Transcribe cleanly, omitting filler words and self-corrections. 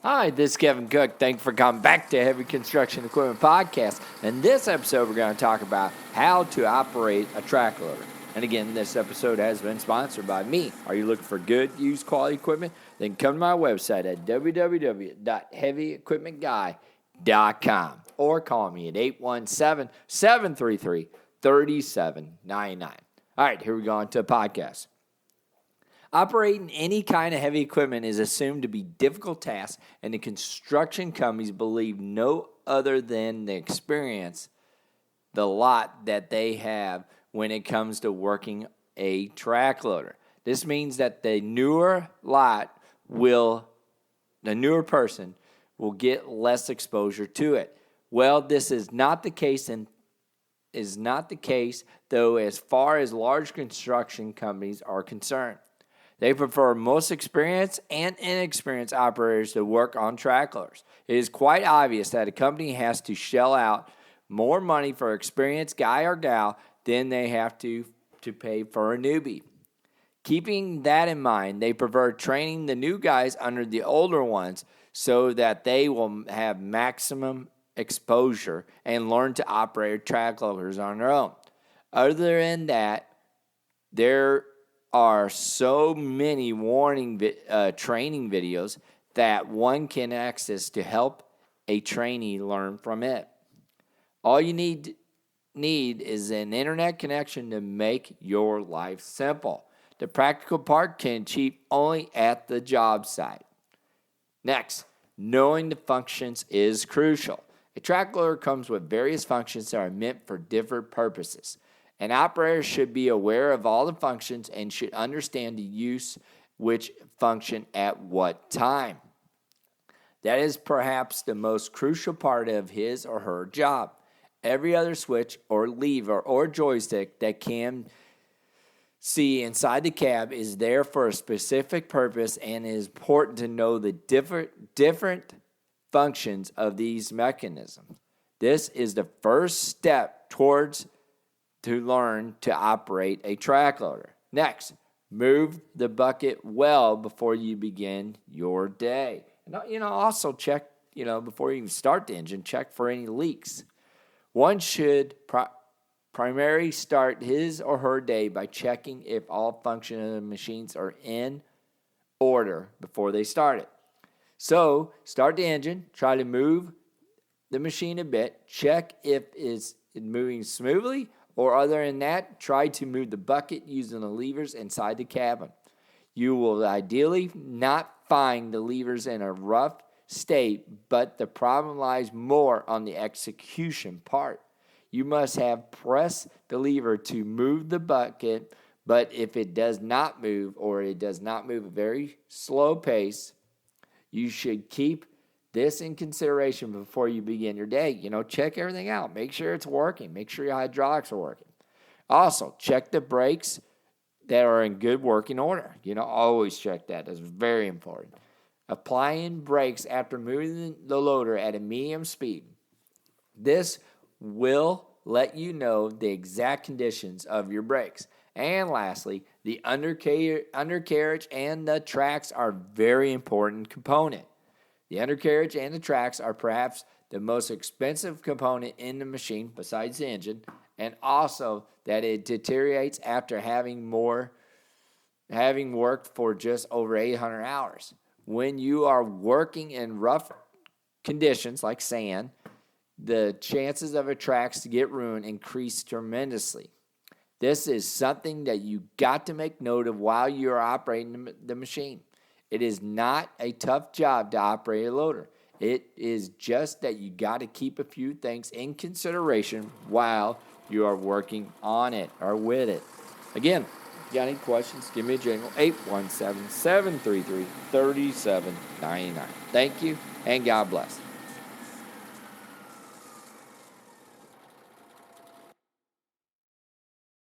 Hi, this is Kevin Cook. Thanks for coming back to Heavy Construction Equipment Podcast. In this episode, we're going to talk about how to operate a track loader. And again, this episode has been sponsored by me. Are you looking for good, used quality equipment? Then come to my website at www.heavyequipmentguy.com or call me at 817-733-3799. All right, here we go on to the podcast. Operating any kind of heavy equipment is assumed to be a difficult task, and the construction companies believe no other than the experience, the lot that they have when it comes to working a track loader. This means that the newer person will get less exposure to it. Well, this is not the case though, as far as large construction companies are concerned. They prefer most experienced and inexperienced operators to work on track loaders. It is quite obvious that a company has to shell out more money for an experienced guy or gal than they have to pay for a newbie. Keeping that in mind, they prefer training the new guys under the older ones so that they will have maximum exposure and learn to operate track loaders on their own. Other than that, there are so many training videos that one can access to help a trainee learn from it. All you need is an internet connection to make your life simple. The practical part can achieve only at the job site. Next, knowing the functions is crucial. A track loader comes with various functions that are meant for different purposes. An operator should be aware of all the functions and should understand the use which function at what time. That is perhaps the most crucial part of his or her job. Every other switch or lever or joystick that can see inside the cab is there for a specific purpose, and it is important to know the different functions of these mechanisms. This is the first step to learn to operate a track loader. Next, move the bucket well before you begin your day. And, also check, before you even start the engine, check for any leaks. One should primarily start his or her day by checking if all functions of the machines are in order before they start it. So, start the engine, try to move the machine a bit, check if it's moving smoothly, or other than that, try to move the bucket using the levers inside the cabin. You will ideally not find the levers in a rough state, but the problem lies more on the execution part. You must have pressed the lever to move the bucket, but if it does not move, or it does not move at a very slow pace, you should keep this in consideration before you begin your day. Check everything out. Make sure it's working. Make sure your hydraulics are working. Also, check the brakes that are in good working order. Always check that. That's very important. Applying brakes after moving the loader at a medium speed. This will let you know the exact conditions of your brakes. And lastly, the undercarriage and the tracks are a very important component. The undercarriage and the tracks are perhaps the most expensive component in the machine besides the engine, and also that it deteriorates after having worked for just over 800 hours. When you are working in rough conditions like sand, the chances of a tracks to get ruined increase tremendously. This is something that you got to make note of while you are operating the machine. It is not a tough job to operate a loader. It is just that you got to keep a few things in consideration while you are working on it or with it. Again, if you got any questions, give me a jingle, 817-733-3799. Thank you, and God bless.